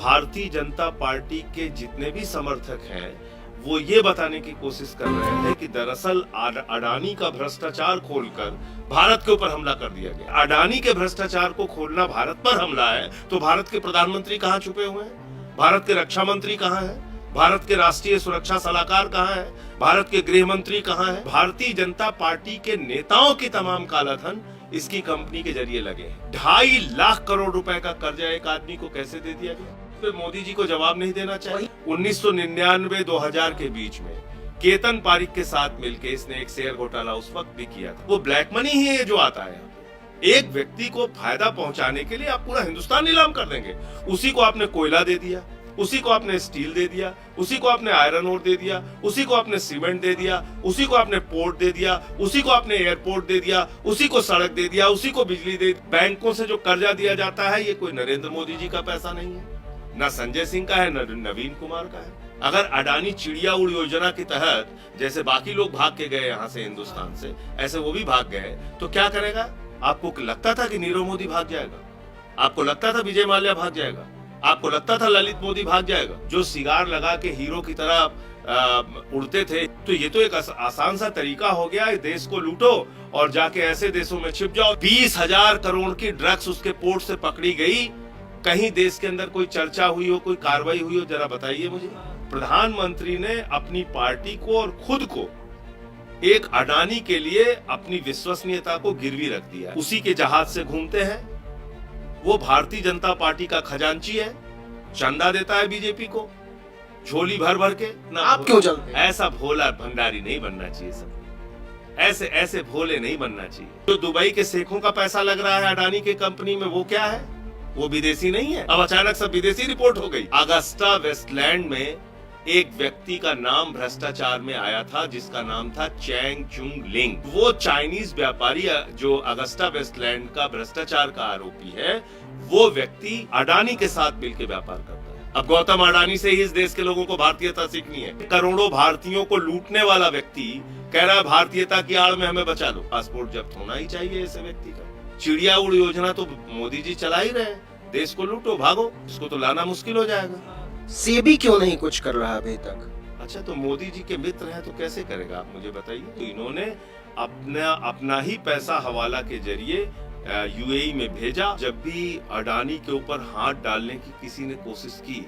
Bharatiya Janata party के जितने भी समर्थक हैं वो ये बताने की कोशिश कर रहे हैं कि दरअसल अडानी का भ्रष्टाचार खोलकर भारत के ऊपर हमला कर दिया गया। अडानी के भ्रष्टाचार को खोलना भारत पर हमला है, तो भारत के प्रधानमंत्री कहाँ छुपे हुए हैं? भारत के रक्षा मंत्री कहाँ है? भारत के राष्ट्रीय सुरक्षा सलाहकार कहाँ है? भारत के गृह मंत्री कहाँ है? भारतीय जनता पार्टी के नेताओं की तमाम कालाधन इसकी कंपनी के जरिए लगे। 2.5 लाख करोड़ रुपए का कर्जा एक आदमी को कैसे दे दिया गया? तो मोदी जी को जवाब नहीं देना चाहिए। 1999-2000 के बीच में केतन पारिक के साथ मिलकर इसने एक शेयर घोटाला उस वक्त भी किया था। वो ब्लैक मनी ही है जो आता है। एक व्यक्ति को फायदा पहुंचाने के लिए आप पूरा हिंदुस्तान नीलाम कर देंगे। उसी को आपने कोयला दे दिया, उसी को आपने स्टील दे दिया, उसी को आपने आयरन ओर दे दिया, उसी को आपने सीमेंट दे दिया, उसी को आपने पोर्ट दे दिया, उसी को आपने एयरपोर्ट दे दिया, उसी को सड़क दे दिया, उसी को बिजली दे। बैंकों से जो कर्जा दिया जाता है ये कोई नरेंद्र मोदी जी का पैसा नहीं है, न संजय सिंह का है, न नवीन कुमार का है। अगर अडानी चिड़िया उड़ योजना के तहत जैसे बाकी लोग भाग के गए यहाँ से हिंदुस्तान से, ऐसे वो भी भाग गए तो क्या करेगा? आपको लगता था कि नीरव मोदी भाग जाएगा? आपको लगता था विजय माल्या भाग जाएगा? आपको लगता था ललित मोदी भाग जाएगा? जो सिगार लगा के हीरो की तरह उड़ते थे। तो ये तो एक आसान सा तरीका हो गया, देश को लूटो और जाके ऐसे देशों में छिप जाओ। 20,000 करोड़ की ड्रग्स उसके पोर्ट से पकड़ी गई। कहीं देश के अंदर कोई चर्चा हुई हो, कोई कार्रवाई हुई हो? जरा बताइए मुझे। प्रधानमंत्री ने अपनी पार्टी को और खुद को एक अडानी के लिए अपनी विश्वसनीयता को गिरवी रख दिया। उसी के जहाज से घूमते हैं। वो भारतीय जनता पार्टी का खजांची है, चंदा देता है बीजेपी को झोली भर भर के। ना आप क्यों चलते हैं? ऐसा भोला भंडारी नहीं बनना चाहिए सब। ऐसे भोले नहीं बनना चाहिए। जो दुबई के शेखों का पैसा लग रहा है अडानी के कंपनी में, वो क्या है? वो विदेशी नहीं है। अब अचानक सब विदेशी रिपोर्ट हो गई। अगस्ता वेस्टलैंड में एक व्यक्ति का नाम भ्रष्टाचार में आया था जिसका नाम था चैंग चुंग लिंग। वो चाइनीज व्यापारी जो अगस्ता वेस्टलैंड का भ्रष्टाचार का आरोपी है, वो व्यक्ति अडानी के साथ मिलकर व्यापार करता है। अब गौतम अडानी से ही इस देश के लोगों को भारतीयता सीखनी है। करोड़ों भारतीयों को लूटने वाला व्यक्ति कह रहा है भारतीयता की आड़ में हमें बचा लो। पासपोर्ट जब्त होना ही चाहिए ऐसे व्यक्ति का। चिड़िया उड़ योजना तो मोदी जी चला ही रहे। देश को लूटो भागो, इसको तो लाना मुश्किल हो जाएगा। सेबी क्यों नहीं कुछ कर रहा अभी तक? अच्छा, तो मोदी जी के मित्र हैं तो कैसे करेगा, आप मुझे बताइए। तो इन्होंने अपना ही पैसा हवाला के जरिए यूएई में भेजा। जब भी अडानी के ऊपर हाथ डालने की किसी ने कोशिश की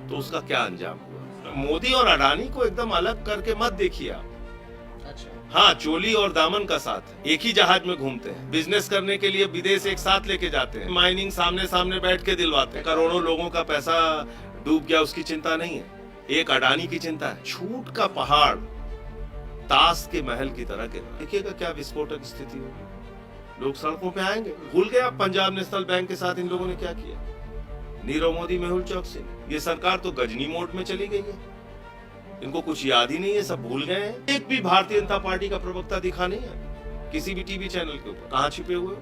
तो उसका क्या अंजाम हुआ? मोदी और अडानी को एकदम अलग करके मत देखिए आप। अच्छा। हाँ, चोली और दामन का साथ एक ही जहाज में घूमते हैं। बिजनेस करने के लिए विदेश एक साथ लेके जाते हैं। माइनिंग सामने सामने बैठ के दिलवाते हैं। करोड़ों लोगों का पैसा डूब गया, उसकी चिंता नहीं है। एक अडानी की चिंता है। छूट का पहाड़ ताश के महल की तरह गिरा। देखिएगा क्या विस्फोटक स्थिति होगी। लोग सड़कों पे आएंगे। भूल गए आप पंजाब नेशनल बैंक के साथ इन लोगों ने क्या किया? नीरव मोदी, मेहुल चौकसी। ये सरकार तो गजनी मोड में चली गई है। इनको कुछ याद ही नहीं है, सब भूल गए हैं। एक भी भारतीय जनता पार्टी का प्रवक्ता दिखा नहीं है किसी भी टीवी चैनल के ऊपर। कहाँ छिपे हुए?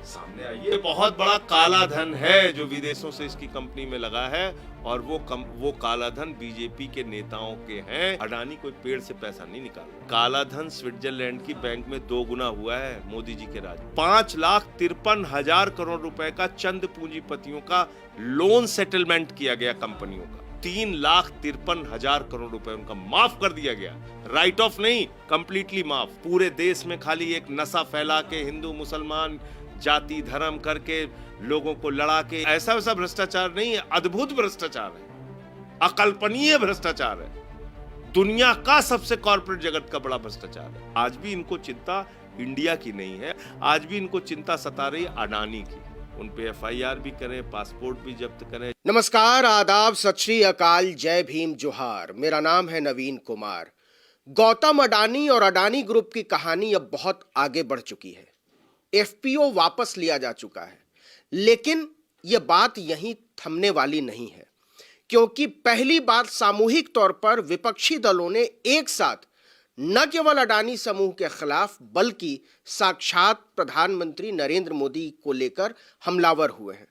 सामने आइए। बहुत बड़ा काला धन है जो विदेशों से इसकी कंपनी में लगा है, और वो काला धन बीजेपी के नेताओं के हैं। अडानी कोई पेड़ से पैसा नहीं निकाला। काला धन स्विट्जरलैंड की बैंक में 2 गुना हुआ है मोदी जी के राज। 5,53,000 करोड़ रुपए का चंद पूंजीपतियों का लोन सेटलमेंट किया गया कंपनियों का। 3,53,000 करोड़ रुपए उनका माफ कर दिया गया। राइट ऑफ नहीं, कंप्लीटली माफ। पूरे देश में खाली एक नशा फैला के हिंदू मुसलमान जाति धर्म करके लोगों को लड़ा के, ऐसा वैसा भ्रष्टाचार नहीं है। अद्भुत भ्रष्टाचार है, अकल्पनीय भ्रष्टाचार है। दुनिया का सबसे कॉर्पोरेट जगत का बड़ा भ्रष्टाचार है। आज भी इनको चिंता इंडिया की नहीं है, आज भी इनको चिंता सता रही अडानी की। उन पे एफआईआर भी करें, पासपोर्ट भी जब्त करें। नमस्कार, आदाब, सत श्री अकाल, जय भीम, जोहार। मेरा नाम है नवीन कुमार। गौतम अडानी और अडानी ग्रुप की कहानी अब बहुत आगे बढ़ चुकी है। एफपीओ वापस लिया जा चुका है, लेकिन यह बात यहीं थमने वाली नहीं है, क्योंकि पहली बार सामूहिक तौर पर विपक्षी दलों ने एक साथ न केवल अडानी समूह के खिलाफ बल्कि साक्षात प्रधानमंत्री नरेंद्र मोदी को लेकर हमलावर हुए हैं।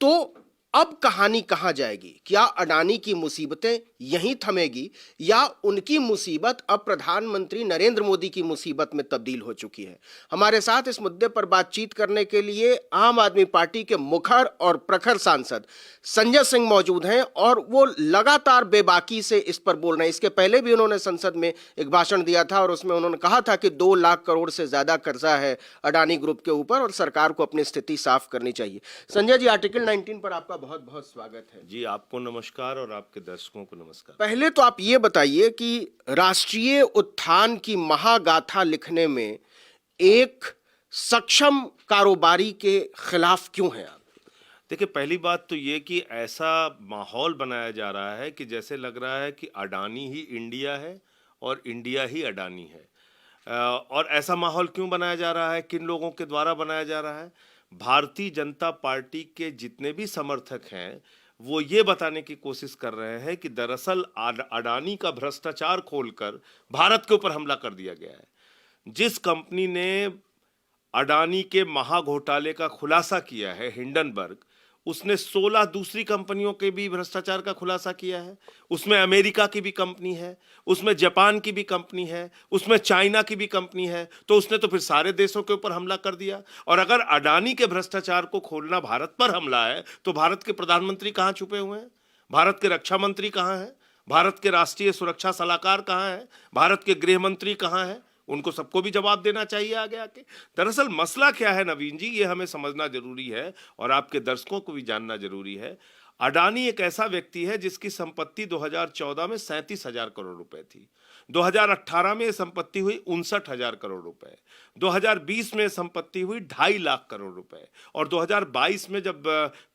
तो अब कहानी कहां जाएगी? क्या अडानी की मुसीबतें यहीं थमेगी या उनकी मुसीबत अब प्रधानमंत्री नरेंद्र मोदी की मुसीबत में तब्दील हो चुकी है? हमारे साथ इस मुद्दे पर बातचीत करने के लिए आम आदमी पार्टी के मुखर और प्रखर सांसद संजय सिंह मौजूद हैं और वो लगातार बेबाकी से इस पर बोल रहे हैं। इसके पहले भी उन्होंने संसद में एक भाषण दिया था और उसमें उन्होंने कहा था कि 2 लाख करोड़ से ज्यादा कर्जा है अडानी ग्रुप के ऊपर और सरकार को अपनी स्थिति साफ करनी चाहिए। संजय जी, आर्टिकल 19 पर आपका बहुत बहुत स्वागत है। जी, आपको नमस्कार और आपके दर्शकों को नमस्कार। पहले तो आप ये बताइए कि राष्ट्रीय उत्थान की महागाथा लिखने में एक सक्षम कारोबारी के खिलाफ क्यों हैं आप? देखिए, पहली बात तो ये कि ऐसा माहौल बनाया जा रहा है कि जैसे लग रहा है कि अडानी ही इंडिया है और इंडिया ही अडानी है। और ऐसा माहौल क्यों बनाया जा रहा है, किन लोगों के द्वारा बनाया जा रहा है? भारतीय जनता पार्टी के जितने भी समर्थक हैं वो ये बताने की कोशिश कर रहे हैं कि दरअसल अडानी का भ्रष्टाचार खोलकर भारत के ऊपर हमला कर दिया गया है। जिस कंपनी ने अडानी के महाघोटाले का खुलासा किया है, हिंडनबर्ग, उसने 16 दूसरी कंपनियों के भी भ्रष्टाचार का खुलासा किया है। उसमें अमेरिका की भी कंपनी है, उसमें जापान की भी कंपनी है, उसमें चाइना की भी कंपनी है। तो उसने तो फिर सारे देशों के ऊपर हमला कर दिया। और अगर अडानी के भ्रष्टाचार को खोलना भारत पर हमला है तो भारत के प्रधानमंत्री कहाँ छुपे हुए हैं? भारत के रक्षा मंत्री कहाँ हैं? भारत के राष्ट्रीय सुरक्षा सलाहकार कहाँ हैं? भारत के गृह मंत्री कहाँ हैं? उनको सबको भी जवाब देना चाहिए आगे आके। दरअसल मसला क्या है नवीन जी, ये हमें समझना जरूरी है और आपके दर्शकों को भी जानना जरूरी है। अडानी एक ऐसा व्यक्ति है जिसकी संपत्ति 2014 में 37,000 करोड़ रुपए थी। 2018 में संपत्ति हुई 59,000 करोड़ रुपए। 2020 में संपत्ति हुई 2.5 लाख करोड़ रुपए और 2022 में जब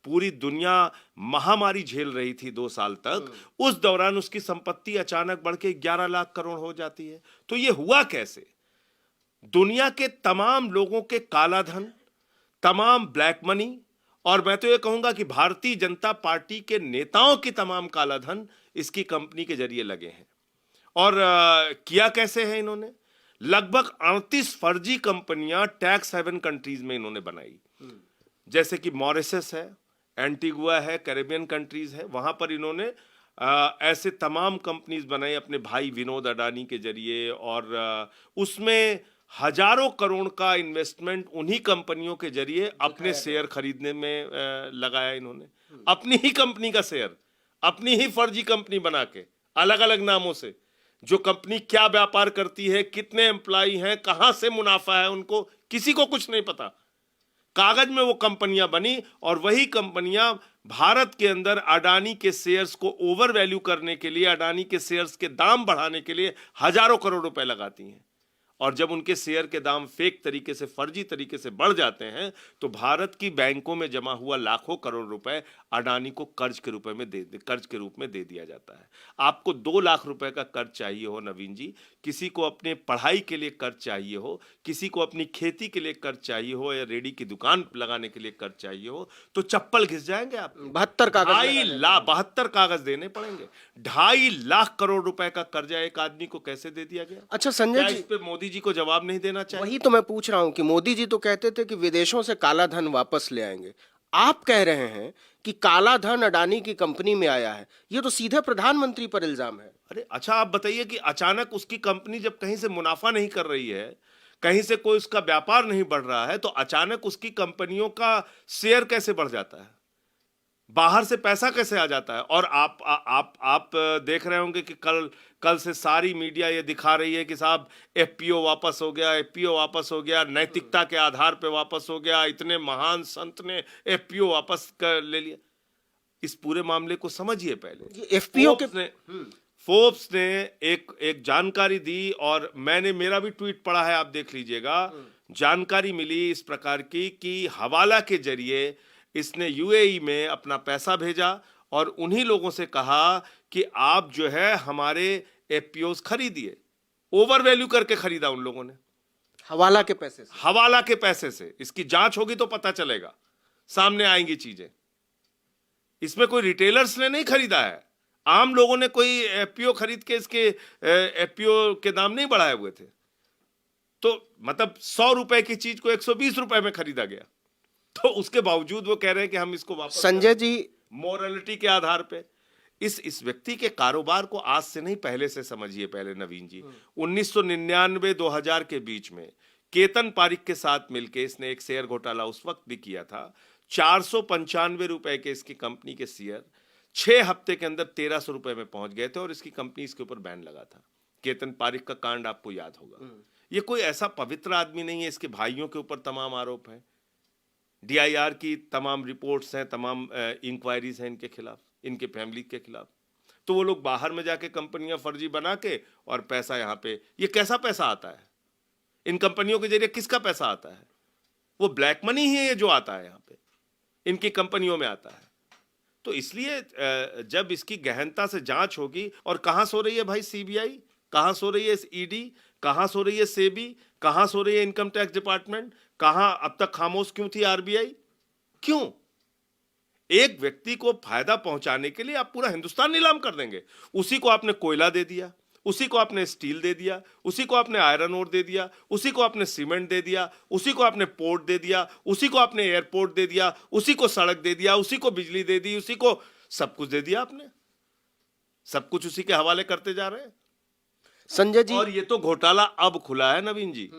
पूरी दुनिया महामारी झेल रही थी 2 साल तक, उस दौरान उसकी संपत्ति अचानक बढ़ के 11 लाख करोड़ हो जाती है। तो ये हुआ कैसे? दुनिया के तमाम लोगों के काला धन, तमाम ब्लैक मनी और मैं तो ये कहूंगा कि भारतीय जनता पार्टी के नेताओं की तमाम काला धन इसकी कंपनी के जरिए लगे हैं। और किया कैसे है इन्होंने? लगभग 38 फर्जी कंपनियां टैक्स हेवन कंट्रीज में इन्होंने बनाई, जैसे कि मॉरिशस है, एंटीगुआ है, कैरेबियन कंट्रीज है। वहां पर इन्होंने ऐसे तमाम कंपनीज बनाई अपने भाई विनोद अडानी के जरिए और उसमें हजारों करोड़ का इन्वेस्टमेंट उन्हीं कंपनियों के जरिए अपने शेयर खरीदने में लगाया इन्होंने। अपनी ही कंपनी का शेयर, अपनी ही फर्जी कंपनी बना के अलग अलग नामों से, जो कंपनी क्या व्यापार करती है, कितने एम्प्लॉय हैं, कहां से मुनाफा है, उनको किसी को कुछ नहीं पता। कागज में वो कंपनियां बनी और वही कंपनियां भारत के अंदर अडानी के शेयर्स को ओवर वैल्यू करने के लिए, अडानी के शेयर्स के दाम बढ़ाने के लिए हजारों करोड़ रुपए लगाती हैं। और जब उनके शेयर के दाम फेक तरीके से, फर्जी तरीके से बढ़ जाते हैं तो भारत की बैंकों में जमा हुआ लाखों करोड़ रुपए अडानी को कर्ज के रूप में दे दिया जाता है। आपको 2 लाख रुपए का कर्ज चाहिए हो नवीन जी, किसी को अपने पढ़ाई के लिए कर्ज चाहिए हो, किसी को अपनी खेती के लिए कर्ज चाहिए हो या रेडी की दुकान लगाने के लिए कर्ज चाहिए हो, तो चप्पल घिस जाएंगे आप। 72 कागज देने पड़ेंगे। 2.5 लाख करोड़ रुपए का कर्जा एक आदमी को कैसे दे दिया गया? अच्छा संजय जी, इस पे मोदी जी को जवाब नहीं देना चाहिए? वही तो मैं पूछ रहा हूं कि मोदी जी तो कहते थे कि विदेशों से काला धन वापस ले आएंगे। आप कह रहे हैं कि काला धन अडानी की कंपनी में आया है। ये तो सीधे प्रधानमंत्री पर इल्जाम है। अरे अच्छा, आप बताइए कि अचानक उसकी कंपनी जब कहीं से मुनाफा नहीं कर रही है, कहीं से कोई उसका व्यापार नहीं बढ़ रहा है, तो अचानक उसकी कंपनियों का शेयर कैसे बढ़ जाता है? बाहर से पैसा कैसे आ जाता है? और आप देख रहे होंगे कि कल से सारी मीडिया ये दिखा रही है कि साहब एफपीओ वापस हो गया, एफपीओ वापस हो गया, नैतिकता के आधार पे वापस हो गया, इतने महान संत ने एफपीओ वापस कर ले लिया। इस पूरे मामले को समझिए पहले। एफपीओ के फोर्ब्स ने एक जानकारी दी और मेरा भी ट्वीट पढ़ा है, आप देख लीजिएगा। जानकारी मिली इस प्रकार की कि हवाला के जरिए इसने यूएई में अपना पैसा भेजा और उन्हीं लोगों से कहा कि आप जो है हमारे एफपीओस खरीदिए। ओवर वैल्यू करके खरीदा उन लोगों ने, हवाला के पैसे से। इसकी जांच होगी तो पता चलेगा, सामने आएंगी चीजें। इसमें कोई रिटेलर्स ने नहीं खरीदा है, आम लोगों ने कोई एफपीओ खरीद के इसके एफपीओ के दाम नहीं बढ़ाए हुए थे। तो मतलब 100 रुपए की चीज को 120 रुपए में खरीदा गया, तो उसके बावजूद वो कह रहे हैं कि हम इसको वापस। संजय जी, मोरालिटी के आधार पे। इस व्यक्ति के कारोबार को आज से नहीं, पहले से समझिए। पहले नवीन जी, 1999-2000 के बीच में केतन पारिक के साथ मिलके इसने एक शेयर घोटाला उस वक्त भी किया था। 495 रुपए के इसकी कंपनी के शेयर 6 हफ्ते के अंदर 1300 रुपए में पहुंच गए थे और इसकी कंपनी इसके ऊपर बैन लगा था। केतन पारिक का कांड आपको याद होगा। ये कोई ऐसा पवित्र आदमी नहीं है, इसके भाइयों के ऊपर तमाम आरोप हैं, DIR की तमाम रिपोर्ट्स हैं, तमाम इंक्वायरीज हैं इनके खिलाफ, इनके फैमिली के खिलाफ। तो वो लोग बाहर में जाके कंपनियां फर्जी बना के और पैसा यहाँ पे, ये कैसा पैसा आता है इन कंपनियों के जरिए? किसका पैसा आता है? वो ब्लैक मनी ही है ये जो आता है यहाँ पे, इनकी कंपनियों में आता है। तो इसलिए जब इसकी गहनता से जांच होगी, और कहां सो रही है भाई CBI, कहां सो रही है ED, कहां सो रही है SEBI, कहां सो रही है इनकम टैक्स डिपार्टमेंट, कहां अब तक खामोश क्यों थी RBI? क्यों? एक व्यक्ति को फायदा पहुंचाने के लिए आप पूरा हिंदुस्तान नीलाम कर देंगे। उसी को आपने कोयला दे दिया, उसी को आपने स्टील दे दिया, उसी को आपने आयरन ओर दे दिया, उसी को आपने सीमेंट दे दिया, उसी को आपने पोर्ट दे दिया, उसी को आपने एयरपोर्ट दे दिया, उसी को सड़क दे दिया, उसी को बिजली दे दी, उसी को सब कुछ दे दिया आपने। सब कुछ उसी के हवाले करते जा रहे हैं संजय जी। और ये तो घोटाला अब खुला है नवीन जी।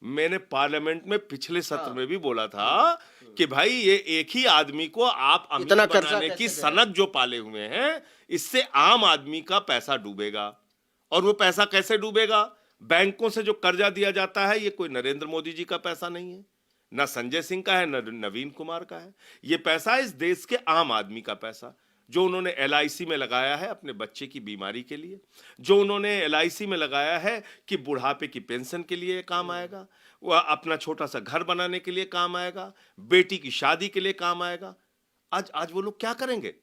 मैंने पार्लियामेंट में पिछले सत्र में भी बोला था कि भाई ये एक ही आदमी को आप अमीर इतना कर्जा बनाने की सनक जो पाले हुए हैं, इससे आम आदमी का पैसा डूबेगा। और वो पैसा कैसे डूबेगा? बैंकों से जो कर्जा दिया जाता है, ये कोई नरेंद्र मोदी जी का पैसा नहीं है, ना संजय सिंह का है, ना नवीन कुमार का है। ये पैसा इस देश के आम आदमी का पैसा, जो उन्होंने LIC में लगाया है अपने बच्चे की बीमारी के लिए, जो उन्होंने LIC में लगाया है कि बुढ़ापे की पेंशन के लिए काम आएगा, वह अपना छोटा सा घर बनाने के लिए काम आएगा, बेटी की शादी के लिए काम आएगा। आज वो लोग क्या करेंगे?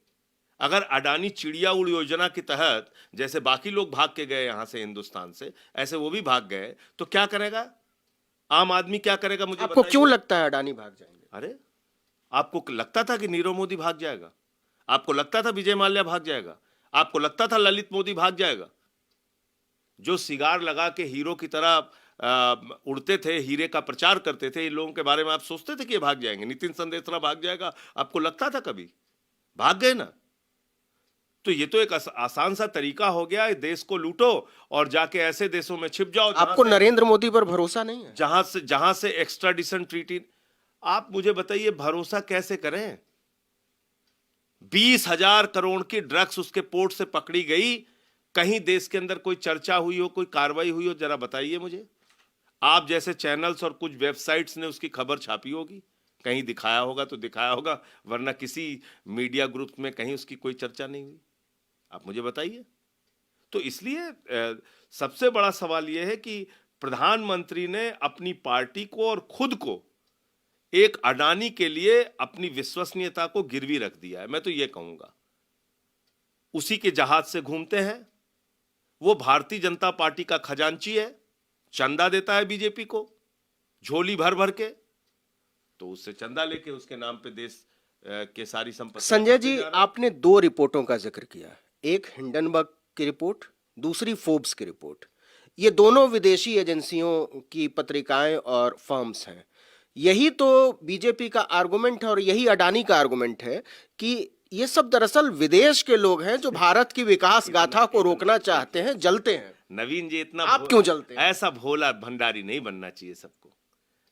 अगर अडानी चिड़िया उड़ योजना के तहत जैसे बाकी लोग भाग के गए यहां से हिंदुस्तान से, ऐसे वो भी भाग गए, तो क्या करेगा आम आदमी? क्या करेगा मुझे आपको बताइए। क्यों लगता है अडानी भाग जाएंगे? अरे आपको लगता था कि नीरव मोदी भाग जाएगा? आपको लगता था विजय माल्या भाग जाएगा? आपको लगता था ललित मोदी भाग जाएगा? जो सिगार लगा के हीरो की तरह उड़ते थे, हीरे का प्रचार करते थे, इन लोगों के बारे में आप सोचते थे कि ये भाग जाएंगे? नितिन संदेशरा भाग जाएगा, आपको लगता था कभी? भाग गए ना। तो ये तो एक आसान सा तरीका हो गया है, देश को लूटो और जाके ऐसे देशों में छिप जाओ। आपको नरेंद्र मोदी पर भरोसा नहीं है? जहां से एक्स्ट्राडिशन ट्रीटी, आप मुझे बताइए भरोसा कैसे करें? 20,000 करोड़ की ड्रग्स उसके पोर्ट से पकड़ी गई, कहीं देश के अंदर कोई चर्चा हुई हो, कोई कार्रवाई हुई हो? जरा बताइए मुझे। आप जैसे चैनल्स और कुछ वेबसाइट्स ने उसकी खबर छापी होगी, कहीं दिखाया होगा तो दिखाया होगा, वरना किसी मीडिया ग्रुप में कहीं उसकी कोई चर्चा नहीं हुई। आप मुझे बताइए। तो इसलिए सबसे बड़ा सवाल यह है कि प्रधानमंत्री ने अपनी पार्टी को और खुद को एक अडानी के लिए अपनी विश्वसनीयता को गिरवी रख दिया है। मैं तो यह कहूंगा, उसी के जहाज से घूमते हैं। वो भारतीय जनता पार्टी का खजांची है, चंदा देता है बीजेपी को झोली भर भर के, तो उससे चंदा लेके उसके नाम पे देश के सारी संपत्ति। संजय जी, आपने 2 रिपोर्टों का जिक्र किया, एक हिंडनबर्ग की रिपोर्ट, दूसरी फोर्ब्स की रिपोर्ट। ये दोनों विदेशी एजेंसियों की पत्रिकाएं और फर्म्स हैं। यही तो बीजेपी का आर्गुमेंट है और यही अडानी का आर्गुमेंट है कि ये सब दरअसल विदेश के लोग हैं जो भारत की विकास गाथा को रोकना चाहते हैं, जलते हैं। नवीन जी, इतना आप क्यों जलते हैं? ऐसा भोला भंडारी नहीं बनना चाहिए सबको,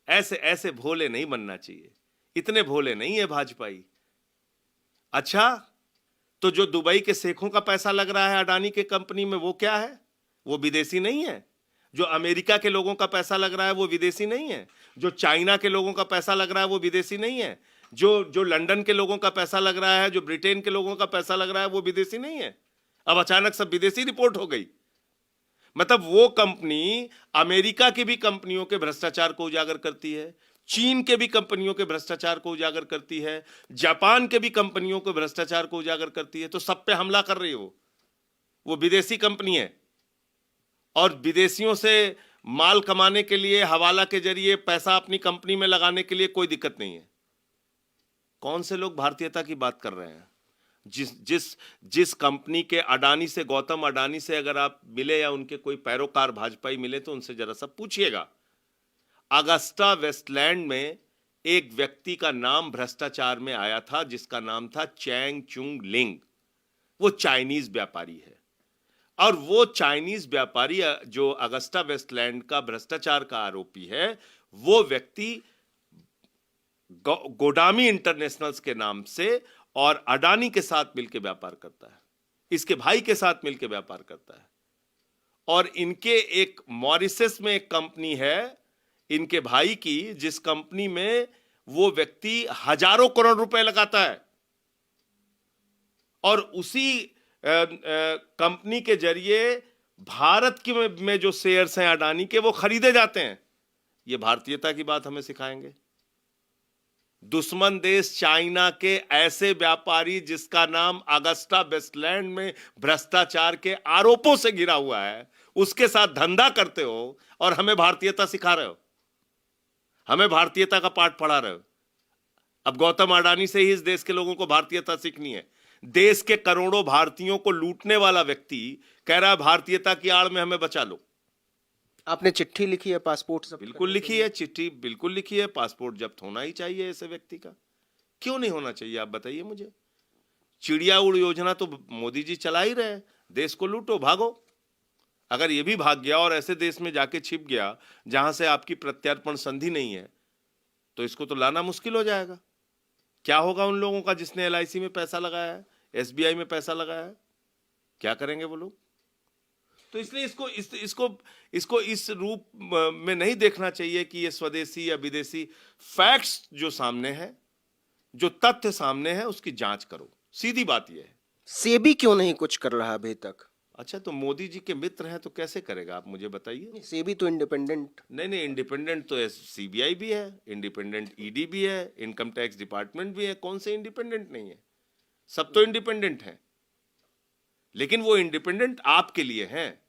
ऐसे भोले नहीं बनना चाहिए, इतने भोले नहीं है भाजपाई। अच्छा, तो जो दुबई के शेखों का पैसा लग रहा है अडानी के कंपनी में, वो क्या है? वो विदेशी नहीं है। जो अमेरिका के लोगों का पैसा लग रहा है वो विदेशी नहीं है। जो चाइना के लोगों का पैसा लग रहा है वो विदेशी नहीं है। जो लंदन के लोगों का पैसा लग रहा है, जो ब्रिटेन के लोगों का पैसा लग रहा है, वो विदेशी नहीं है। अब अचानक सब विदेशी रिपोर्ट हो गई। मतलब वो कंपनी अमेरिका की भी कंपनियों के भ्रष्टाचार को उजागर करती है, चीन के भी कंपनियों के भ्रष्टाचार को उजागर करती है, जापान के भी कंपनियों के भ्रष्टाचार को उजागर करती है। तो सब पे हमला कर रही है वो विदेशी कंपनी है। और विदेशियों से माल कमाने के लिए हवाला के जरिए पैसा अपनी कंपनी में लगाने के लिए कोई दिक्कत नहीं है। कौन से लोग भारतीयता की बात कर रहे हैं? जिस कंपनी के अडानी से, गौतम अडानी से अगर आप मिले या उनके कोई पैरोकार भाजपाई मिले तो उनसे जरा सा पूछिएगा, अगस्टा वेस्टलैंड में एक व्यक्ति का नाम भ्रष्टाचार में आया था जिसका नाम था चैंग चुंग लिंग। वो चाइनीज व्यापारी है और वो चाइनीज व्यापारी जो अगस्टा वेस्टलैंड का भ्रष्टाचार का आरोपी है, वो व्यक्ति गोडामी इंटरनेशनल्स के नाम से और अडानी के साथ मिलकर व्यापार करता है, इसके भाई के साथ मिलकर व्यापार करता है। और इनके एक मॉरिशस में एक कंपनी है इनके भाई की, जिस कंपनी में वो व्यक्ति हजारों करोड़ रुपए लगाता है और उसी कंपनी के जरिए भारत की में जो शेयर्स हैं अडानी के, वो खरीदे जाते हैं। ये भारतीयता की बात हमें सिखाएंगे। दुश्मन देश चाइना के ऐसे व्यापारी जिसका नाम अगस्टा वेस्टलैंड में भ्रष्टाचार के आरोपों से घिरा हुआ है, उसके साथ धंधा करते हो और हमें भारतीयता सिखा रहे हो, हमें भारतीयता का पाठ पढ़ा रहे हो। अब गौतम अडानी से ही इस देश के लोगों को भारतीयता सीखनी है। देश के करोड़ों भारतीयों को लूटने वाला व्यक्ति कह रहा है भारतीयता की आड़ में हमें बचा लो। आपने चिट्ठी लिखी है पासपोर्ट जब्त बिल्कुल लिखी है, चिट्ठी बिल्कुल लिखी है। पासपोर्ट जब्त होना ही चाहिए ऐसे व्यक्ति का, क्यों नहीं होना चाहिए आप बताइए मुझे। चिड़िया उड़ योजना तो मोदी जी चला ही रहे, देश को लूटो भागो। अगर ये भी भाग गया और ऐसे देश में जाके छिप गया जहां से आपकी प्रत्यार्पण संधि नहीं है, तो इसको तो लाना मुश्किल हो जाएगा। क्या होगा उन लोगों का जिसने LIC में पैसा लगाया है, SBI में पैसा लगाया है, क्या करेंगे वो लोग? तो इसलिए इसको इस रूप में नहीं देखना चाहिए कि ये स्वदेशी या विदेशी। फैक्ट्स जो सामने है, जो तथ्य सामने है, उसकी जांच करो, सीधी बात ये है। सेबी क्यों नहीं कुछ कर रहा अभी तक? अच्छा, तो मोदी जी के मित्र हैं तो कैसे करेगा, आप मुझे बताइए। सेबी तो इंडिपेंडेंट। नहीं, इंडिपेंडेंट तो CBI भी है, इंडिपेंडेंट ED भी है, इनकम टैक्स डिपार्टमेंट भी है, कौन से इंडिपेंडेंट नहीं है? सब तो इंडिपेंडेंट हैं, लेकिन वो इंडिपेंडेंट आपके लिए हैं,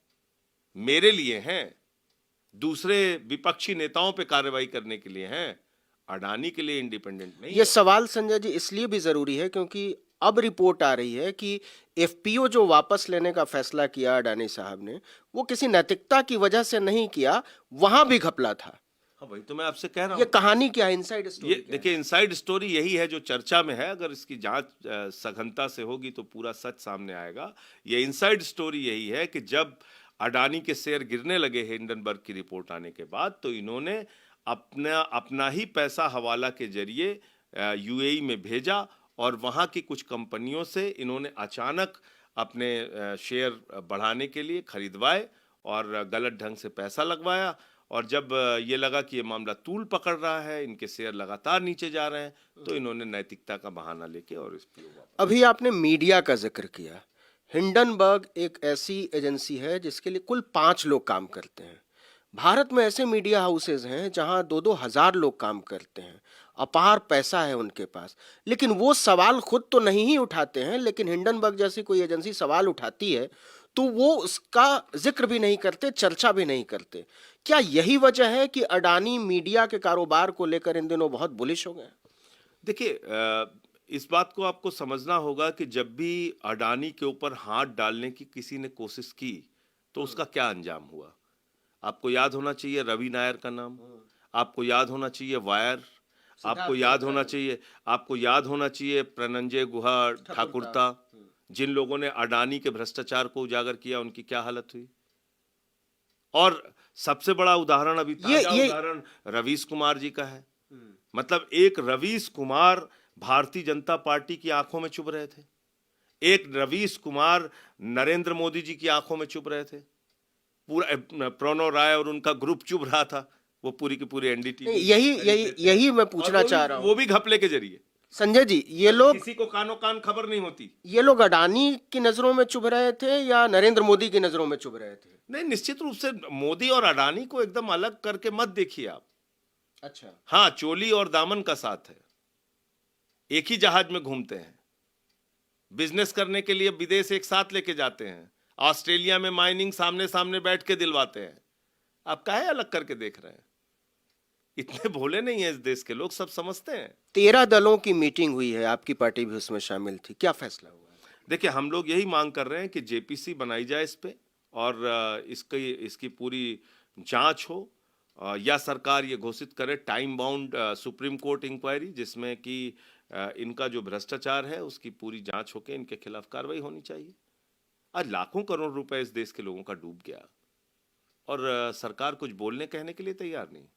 मेरे लिए हैं, दूसरे विपक्षी नेताओं पे कार्रवाई करने के लिए हैं। अडानी के लिए इंडिपेंडेंट नहीं। ये सवाल संजय जी इसलिए भी जरूरी है क्योंकि अब रिपोर्ट आ रही है कि FPO जो वापस लेने का फैसला किया अडानी साहब ने, वो किसी नैतिकता की वजह से नहीं किया, वहां भी घपला था। हाँ, वही तो मैं आपसे कह रहा हूँ। ये कहानी क्या है, इनसाइड स्टोरी? ये देखिए, इनसाइड स्टोरी यही है जो चर्चा में है। अगर इसकी जांच सघनता से होगी तो पूरा सच सामने आएगा। ये इनसाइड स्टोरी यही है कि जब अडानी के शेयर गिरने लगे हिंडनबर्ग की रिपोर्ट आने के बाद, तो इन्होंने अपना ही पैसा हवाला के जरिए UAE में भेजा और वहाँ की कुछ कंपनियों से इन्होंने अचानक अपने शेयर बढ़ाने के लिए खरीदवाए और गलत ढंग से पैसा लगवाया। और जब ये लगा कि ये मामला तूल पकड़ रहा है, इनके शेयर लगातार नीचे जा रहे हैं, तो इन्होंने नैतिकता का बहाना लेके और अभी आपने मीडिया का जिक्र किया। हिंडनबर्ग एक ऐसी एजेंसी है जिसके लिए कुल 5 लोग काम करते हैं। भारत में ऐसे मीडिया हाउसेज हैं जहां 2-2 हजार लोग काम करते हैं, अपार पैसा है उनके पास, लेकिन वो सवाल खुद तो नहीं ही उठाते हैं, लेकिन हिंडनबर्ग जैसी कोई एजेंसी सवाल उठाती है तो वो उसका जिक्र भी नहीं करते, चर्चा भी नहीं करते। क्या यही वजह है कि अडानी मीडिया के कारोबार को लेकर इन दिनों बहुत बुलिश हो गए? देखिए, इस बात को आपको समझना होगा कि जब भी अडानी के ऊपर हाथ डालने की किसी ने कोशिश की तो उसका क्या अंजाम हुआ। आपको याद होना चाहिए रवि नायर का नाम, आपको याद होना चाहिए वायर, आपको याद होना चाहिए प्रणंजय गुहा ठाकुरता, जिन लोगों ने अडानी के भ्रष्टाचार को उजागर किया, उनकी क्या हालत हुई। और सबसे बड़ा उदाहरण अभी ताजा उदाहरण रवीश कुमार जी का है। मतलब एक रवीश कुमार भारतीय जनता पार्टी की आंखों में चुभ रहे थे, एक रवीश कुमार नरेंद्र मोदी जी की आंखों में चुभ रहे थे, पूरा प्रणव राय और उनका ग्रुप चुभ रहा था, वो पूरी की पूरी NDTV। यही मैं पूछना चाह रहा हूँ। वो भी घपले के जरिए। संजय जी, ये लोग, किसी को कानो कान खबर नहीं होती, ये लोग अडानी की नजरों में चुभ रहे थे या नरेंद्र मोदी की नजरों में चुभ रहे थे? नहीं, निश्चित रूप से मोदी और अडानी को एकदम अलग करके मत देखिए आप। अच्छा, हाँ, चोली और दामन का साथ है, एक ही जहाज में घूमते हैं, बिजनेस करने के लिए विदेश एक साथ लेके जाते हैं, ऑस्ट्रेलिया में माइनिंग सामने सामने बैठ के दिलवाते हैं। आप काहे अलग करके देख रहे हैं? इतने भोले नहीं है इस देश के लोग, सब समझते हैं। 13 दलों की मीटिंग हुई है, आपकी पार्टी भी उसमें शामिल थी, क्या फैसला हुआ? देखिए, हम लोग यही मांग कर रहे हैं कि JPC बनाई जाए इस पे और इसकी पूरी जांच हो या सरकार ये घोषित करे time bound supreme court inquiry, जिसमें कि इनका जो भ्रष्टाचार है उसकी पूरी जांच होके इनके खिलाफ कार्रवाई होनी चाहिए। आज लाखों करोड़ रुपए इस देश के लोगों का डूब गया और सरकार कुछ बोलने कहने के लिए तैयार नहीं,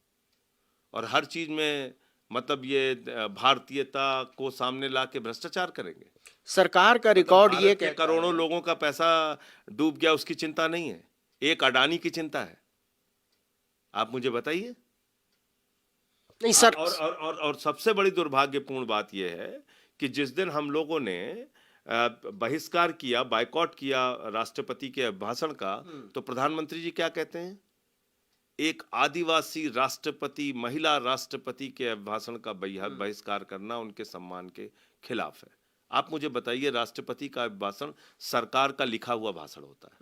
और हर चीज में मतलब ये भारतीयता को सामने ला के भ्रष्टाचार करेंगे। सरकार का रिकॉर्ड ये भारत के कहता करोड़ों है। लोगों का पैसा डूब गया, उसकी चिंता नहीं है, एक अडानी की चिंता है। आप मुझे बताइए। नहीं सर, और सबसे बड़ी दुर्भाग्यपूर्ण बात यह है कि जिस दिन हम लोगों ने बहिष्कार किया, बायकॉट किया राष्ट्रपति के भाषण का, तो प्रधानमंत्री जी क्या कहते हैं? एक आदिवासी राष्ट्रपति, महिला राष्ट्रपति के भाषण का बहिष्कार करना उनके सम्मान के खिलाफ है। आप मुझे बताइए, राष्ट्रपति का भाषण सरकार का लिखा हुआ भाषण होता है।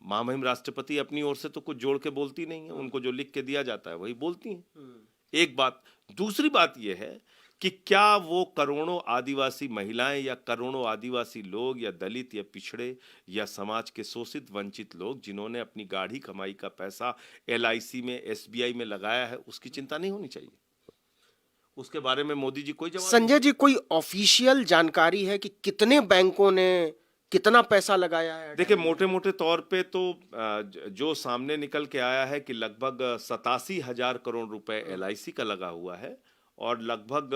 महामहिम राष्ट्रपति अपनी ओर से तो कुछ जोड़ के बोलती नहीं है, उनको जो लिख के दिया जाता है वही बोलती हैं। एक बात। दूसरी बात यह है कि क्या वो करोड़ों आदिवासी महिलाएं या करोड़ों आदिवासी लोग या दलित या पिछड़े या समाज के शोषित वंचित लोग जिन्होंने अपनी गाढ़ी कमाई का पैसा LIC में, SBI में लगाया है, उसकी चिंता नहीं होनी चाहिए? उसके बारे में मोदी जी कोई जवाब संजय जी, कोई ऑफिशियल जानकारी है कि कितने बैंकों ने कितना पैसा लगाया है? देखिए, मोटे मोटे तौर पे तो जो सामने निकल के आया है कि लगभग 87,000 करोड़ रुपए LIC का लगा हुआ है और लगभग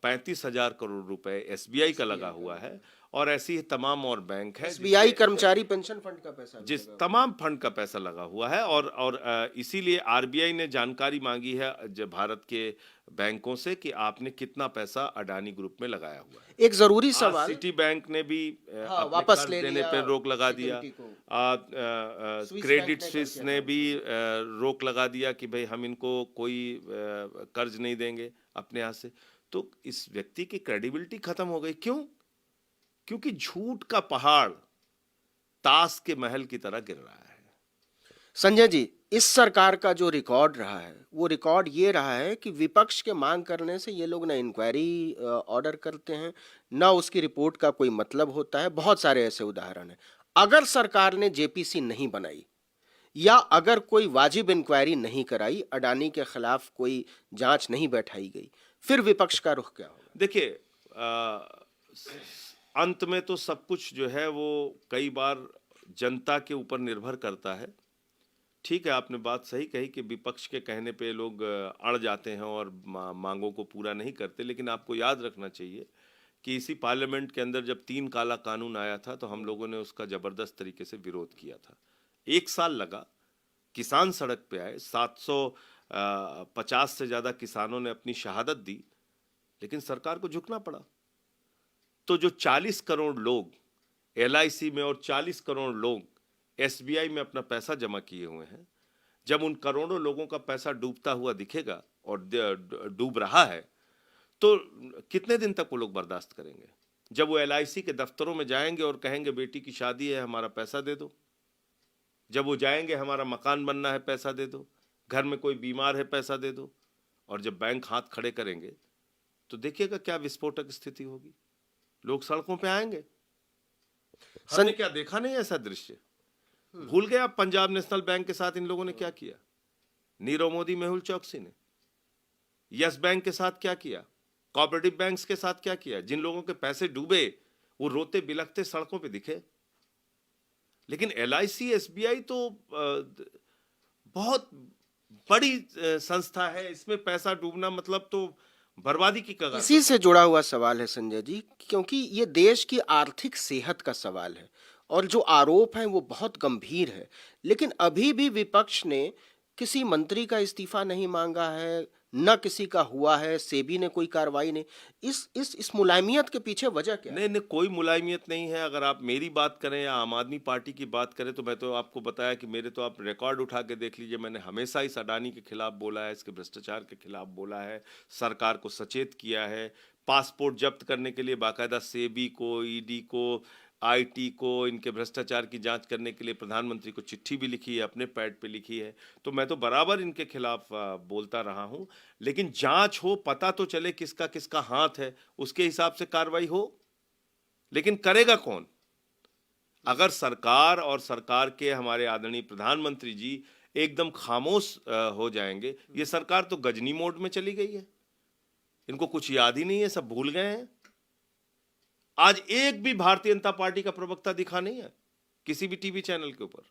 35,000 करोड़ रुपए SBI का लगा हुआ है, और ऐसी ही तमाम और बैंक है। SBI कर्मचारी पेंशन फंड का पैसा भी जिस लगा। तमाम फंड का पैसा लगा हुआ है, और इसीलिए RBI ने जानकारी मांगी है भारत के बैंकों से कि आपने कितना पैसा अडानी ग्रुप में लगाया हुआ है। एक जरूरी सवाल, सिटी बैंक ने भी अपने वापस कर्ज ले देने लिया पे रोक लगा दिया। सिक्योरिटी को। स्विस क्रेडिट बैंक ने स्विस कर ने दिया। भी रोक लगा दिया कि भाई हम इनको कोई कर्ज नहीं देंगे अपने यहाँ से। तो इस व्यक्ति की क्रेडिबिलिटी खत्म हो गई। क्यों? क्योंकि झूठ का पहाड़ ताश के महल की तरह गिर रहा है। संजय जी, इस सरकार का जो रिकॉर्ड रहा है, वो रिकॉर्ड ये रहा है कि विपक्ष के मांग करने से ये लोग ना इंक्वायरी ऑर्डर करते हैं, ना उसकी रिपोर्ट का कोई मतलब होता है। बहुत सारे ऐसे उदाहरण हैं। अगर सरकार ने JPC नहीं बनाई या अगर कोई वाजिब इंक्वायरी नहीं कराई, अडानी के खिलाफ कोई जांच नहीं बैठाई गई, फिर विपक्ष का रुख क्या होगा? देखिए, अंत में तो सब कुछ जो है वो कई बार जनता के ऊपर निर्भर करता है। ठीक है, आपने बात सही कही कि विपक्ष के कहने पे लोग अड़ जाते हैं और मांगों को पूरा नहीं करते, लेकिन आपको याद रखना चाहिए कि इसी पार्लियामेंट के अंदर जब 3 काला कानून आया था तो हम लोगों ने उसका जबरदस्त तरीके से विरोध किया था। 1 साल लगा, किसान सड़क पे आए, 750 से ज्यादा किसानों ने अपनी शहादत दी, लेकिन सरकार को झुकना पड़ा। तो जो 40 करोड़ लोग LIC में और 40 करोड़ लोग SBI में अपना पैसा जमा किए हुए हैं, जब उन करोड़ों लोगों का पैसा डूबता हुआ दिखेगा और डूब रहा है, तो कितने दिन तक वो लोग बर्दाश्त करेंगे? जब वो LIC के दफ्तरों में जाएंगे और कहेंगे बेटी की शादी है, हमारा पैसा दे दो, जब वो जाएंगे हमारा मकान बनना है, पैसा दे दो, घर में कोई बीमार है, पैसा दे दो, और जब बैंक हाथ खड़े करेंगे तो देखिएगा क्या विस्फोटक स्थिति होगी। लोग सड़कों पे आएंगे। हमने क्या देखा नहीं ऐसा दृश्य? भूल गए आप पंजाब नेशनल बैंक के साथ इन लोगों ने क्या किया? नीरव मोदी, मेहुल चौकसी ने यस बैंक के साथ क्या किया? कोऑपरेटिव बैंक्स के साथ क्या किया? जिन लोगों के पैसे डूबे वो रोते बिलखते सड़कों पे दिखे। लेकिन LIC SBI तो बहुत बड़ी संस्था है, इसमें पैसा डूबना मतलब तो बर्बादी की कगार। इसी से जुड़ा हुआ सवाल है संजय जी, क्योंकि ये देश की आर्थिक सेहत का सवाल है और जो आरोप है वो बहुत गंभीर है। लेकिन अभी भी विपक्ष ने किसी मंत्री का इस्तीफा नहीं मांगा है, न किसी का हुआ है, सेबी ने कोई कार्रवाई नहीं। इस मुलायमियत के पीछे वजह क्या है? नहीं, कोई मुलायमियत नहीं है। अगर आप मेरी बात करें या आम आदमी पार्टी की बात करें तो मैं तो आपको बताया कि मेरे तो आप रिकॉर्ड उठा के देख लीजिए, मैंने हमेशा इस अडानी के खिलाफ बोला है, इसके भ्रष्टाचार के खिलाफ बोला है, सरकार को सचेत किया है। पासपोर्ट जब्त करने के लिए बाकायदा सेबी को, ED को, IT को, इनके भ्रष्टाचार की जांच करने के लिए प्रधानमंत्री को चिट्ठी भी लिखी है, अपने पैड पे लिखी है। तो मैं तो बराबर इनके खिलाफ बोलता रहा हूं, लेकिन जांच हो, पता तो चले किसका किसका हाथ है, उसके हिसाब से कार्रवाई हो। लेकिन करेगा कौन? अगर सरकार और सरकार के हमारे आदरणीय प्रधानमंत्री जी एकदम खामोश हो जाएंगे। ये सरकार तो गजनी मोड में चली गई है, इनको कुछ याद ही नहीं है, सब भूल गए हैं। आज एक भी भारतीय जनता पार्टी का प्रवक्ता दिखा नहीं है किसी भी टीवी चैनल के ऊपर।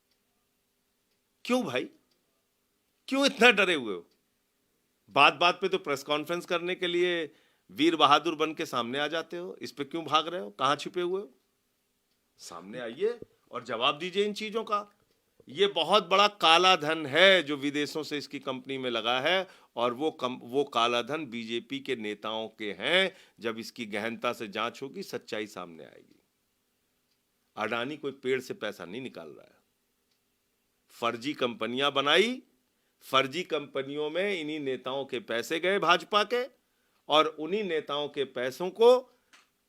क्यों भाई, क्यों इतना डरे हुए हो? बात बात पे तो प्रेस कॉन्फ्रेंस करने के लिए वीर बहादुर बन के सामने आ जाते हो, इस पे क्यों भाग रहे हो? कहां छिपे हुए हो? सामने आइए और जवाब दीजिए इन चीजों का। ये बहुत बड़ा काला धन है जो विदेशों से इसकी कंपनी में लगा है, और वो काला धन बीजेपी के नेताओं के हैं। जब इसकी गहनता से जांच होगी, सच्चाई सामने आएगी। अडानी कोई पेड़ से पैसा नहीं निकाल रहा है, फर्जी कंपनियां बनाई, फर्जी कंपनियों में इन्हीं नेताओं के पैसे गए भाजपा के, और उन्हीं नेताओं के पैसों को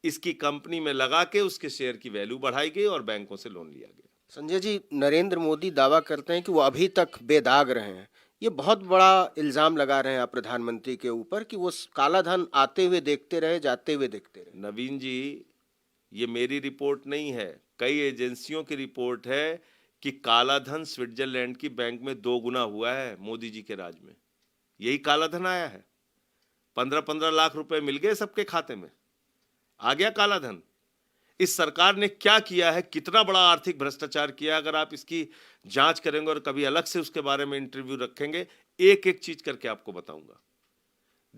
इसकी कंपनी में लगा के उसके शेयर की वैल्यू बढ़ाई गई और बैंकों से लोन लिया गया। संजय जी, नरेंद्र मोदी दावा करते हैं कि वो अभी तक बेदाग रहे हैं। ये बहुत बड़ा इल्जाम लगा रहे हैं आप प्रधानमंत्री के ऊपर कि वो काला धन आते हुए देखते रहे, जाते हुए देखते रहे। नवीन जी, ये मेरी रिपोर्ट नहीं है, कई एजेंसियों की रिपोर्ट है कि काला धन स्विट्जरलैंड की बैंक में 2 गुना हुआ है मोदी जी के राज में। यही काला धन आया है। 15-15 लाख रुपए मिल गए सबके खाते में, आ गया काला धन। इस सरकार ने क्या किया है, कितना बड़ा आर्थिक भ्रष्टाचार किया, अगर आप इसकी जांच करेंगे और कभी अलग से उसके बारे में इंटरव्यू रखेंगे, एक एक चीज करके आपको बताऊंगा।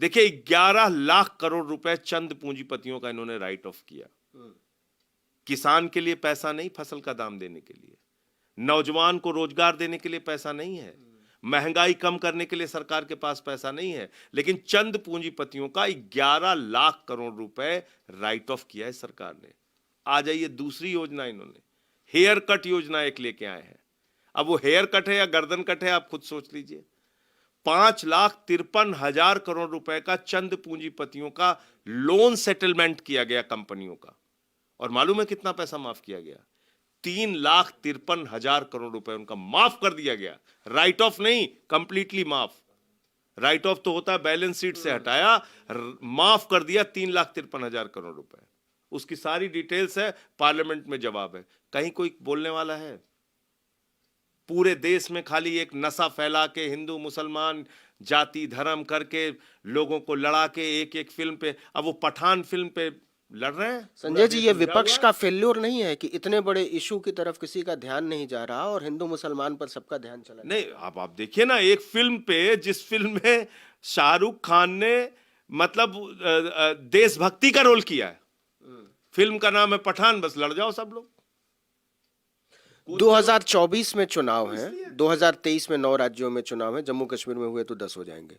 देखिए, 11 लाख करोड़ रुपए चंद पूंजीपतियों का इन्होंने राइट ऑफ किया। किसान के लिए पैसा नहीं, फसल का दाम देने के लिए, नौजवान को रोजगार देने के लिए पैसा नहीं है, महंगाई कम करने के लिए सरकार के पास पैसा नहीं है, लेकिन चंद पूंजीपतियों का 11 लाख करोड़ रुपए राइट ऑफ किया है सरकार ने। आ जाइए, दूसरी योजना इन्होंने हेयर कट योजना एक लेके आए हैं। अब वो हेयर कट है या गर्दन कट है, आप खुद सोच लीजिए। 5,53,000 करोड़ रुपए का चंद पूंजीपतियों का लोन सेटलमेंट किया गया कंपनियों का, और मालूम है कितना पैसा माफ किया गया? 3,53,000 करोड़ रुपए उनका माफ कर दिया गया। राइट ऑफ नहीं, कंप्लीटली माफ। राइट ऑफ तो होता है बैलेंस शीट से हटाया, माफ कर दिया 3,53,000 करोड़ रुपए। उसकी सारी डिटेल्स है, पार्लियामेंट में जवाब है। कहीं कोई बोलने वाला है? पूरे देश में खाली एक नशा फैला के हिंदू मुसलमान जाति धर्म करके लोगों को लड़ा के एक एक फिल्म पे, अब वो पठान फिल्म पे लड़ रहे हैं। संजय जी, ये विपक्ष का फेल्योर नहीं है कि इतने बड़े इशू की तरफ किसी का ध्यान नहीं जा रहा और हिंदू मुसलमान पर सबका ध्यान चला? नहीं, अब आप देखिए ना, एक फिल्म पे, जिस फिल्म में शाहरुख खान ने मतलब देशभक्ति का रोल किया है, फिल्म का नाम है पठान, बस लड़ जाओ सब लोग। 2024 में चुनाव है, 2023 में 9 राज्यों में चुनाव है, जम्मू कश्मीर में हुए तो 10 हो जाएंगे।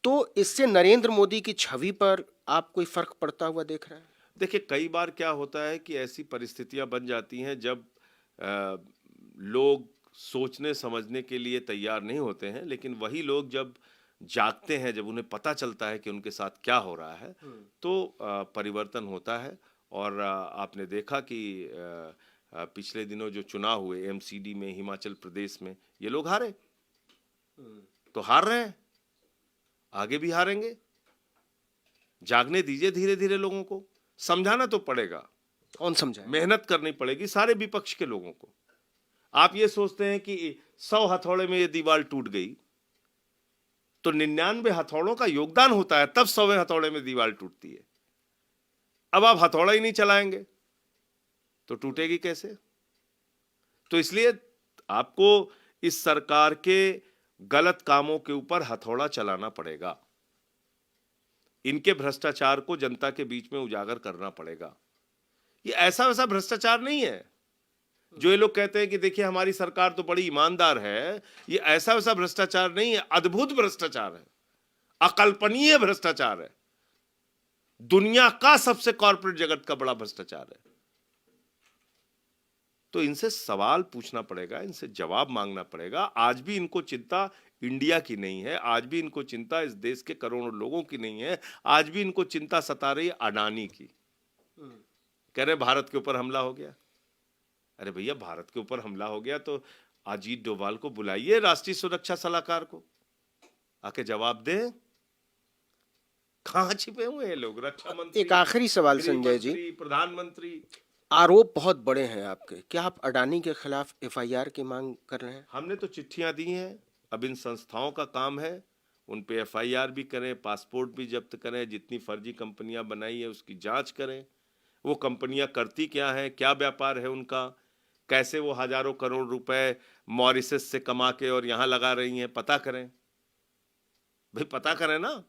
तो इससे नरेंद्र मोदी की छवि पर आप कोई फर्क पड़ता हुआ देख रहे हैं? देखिए, कई बार क्या होता है कि ऐसी परिस्थितियां बन जाती हैं जब लोग सोचने समझने के लिए तैयार नहीं होते हैं, लेकिन वही लोग जब जागते हैं, जब उन्हें पता चलता है कि उनके साथ क्या हो रहा है, तो परिवर्तन होता है। और आपने देखा कि पिछले दिनों जो चुनाव हुए एमसीडी में, हिमाचल प्रदेश में, ये लोग हारे, तो हार रहे हैं, आगे भी हारेंगे। जागने दीजिए धीरे धीरे, लोगों को समझाना तो पड़ेगा। कौन समझाए? मेहनत करनी पड़ेगी सारे विपक्ष के लोगों को। आप ये सोचते हैं कि 100 हथौड़े में ये दीवार टूट गई, तो 99 हथौड़ों का योगदान होता है, तब 100वें हथौड़े में दीवार टूटती है। अब आप हथौड़ा ही नहीं चलाएंगे तो टूटेगी कैसे? तो इसलिए आपको इस सरकार के गलत कामों के ऊपर हथौड़ा चलाना पड़ेगा, इनके भ्रष्टाचार को जनता के बीच में उजागर करना पड़ेगा। ये ऐसा वैसा भ्रष्टाचार नहीं है जो ये लोग कहते हैं कि देखिए हमारी सरकार तो बड़ी ईमानदार है। ये ऐसा वैसा भ्रष्टाचार नहीं है, अद्भुत भ्रष्टाचार है, अकल्पनीय भ्रष्टाचार है, दुनिया का सबसे कॉर्पोरेट जगत का बड़ा भ्रष्टाचार है। तो इनसे सवाल पूछना पड़ेगा, इनसे जवाब मांगना पड़ेगा। आज भी इनको चिंता इंडिया की नहीं है, आज भी इनको चिंता इस देश के करोड़ों लोगों की नहीं है, आज भी इनको चिंता सता रही है अडानी की। कह रहे भारत के ऊपर हमला हो गया। अरे भैया, भारत के ऊपर हमला हो गया तो अजीत डोभाल को बुलाइए, राष्ट्रीय सुरक्षा सलाहकार को, आके जवाब दे। कहां छिपे हुए हैं लोग? रक्षा मंत्री, एक आखिरी सवाल संजय जी, प्रधानमंत्री, आरोप बहुत बड़े हैं आपके, क्या आप अडानी के खिलाफ एफआईआर की मांग कर रहे हैं? हमने तो चिट्ठियां दी हैं, अब इन संस्थाओं का काम है, उन पे एफआईआर भी करें, पासपोर्ट भी जब्त करें, जितनी फर्जी कंपनियां बनाई है उसकी जांच करें, वो कंपनियां करती क्या है, क्या व्यापार है उनका, कैसे वो हजारों करोड़ रुपए मॉरिशस से कमा के और यहाँ लगा रही हैं, पता करें भाई, पता करें ना।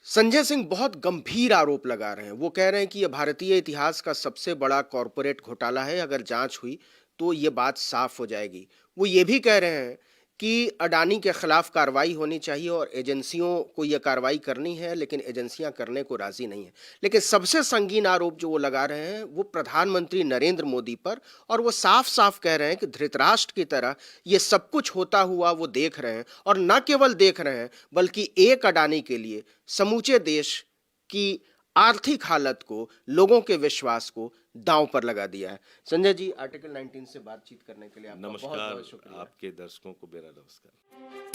संजय सिंह बहुत गंभीर आरोप लगा रहे हैं। वो कह रहे हैं कि यह भारतीय इतिहास का सबसे बड़ा कॉरपोरेट घोटाला है, अगर जांच हुई तो ये बात साफ हो जाएगी। वो ये भी कह रहे हैं कि अडानी के खिलाफ कार्रवाई होनी चाहिए और एजेंसियों को यह कार्रवाई करनी है, लेकिन एजेंसियां करने को राजी नहीं है। लेकिन सबसे संगीन आरोप जो वो लगा रहे हैं वो प्रधानमंत्री नरेंद्र मोदी पर, और वो साफ साफ कह रहे हैं कि धृतराष्ट्र की तरह ये सब कुछ होता हुआ वो देख रहे हैं, और न केवल देख रहे हैं बल्कि एक अडानी के लिए समूचे देश की आर्थिक हालत को, लोगों के विश्वास को दांव पर लगा दिया है। संजय जी, आर्टिकल 19 से बातचीत करने के लिए आपका बहुत बहुत नमस्कार, शुक्रिया। आपके दर्शकों को मेरा नमस्कार।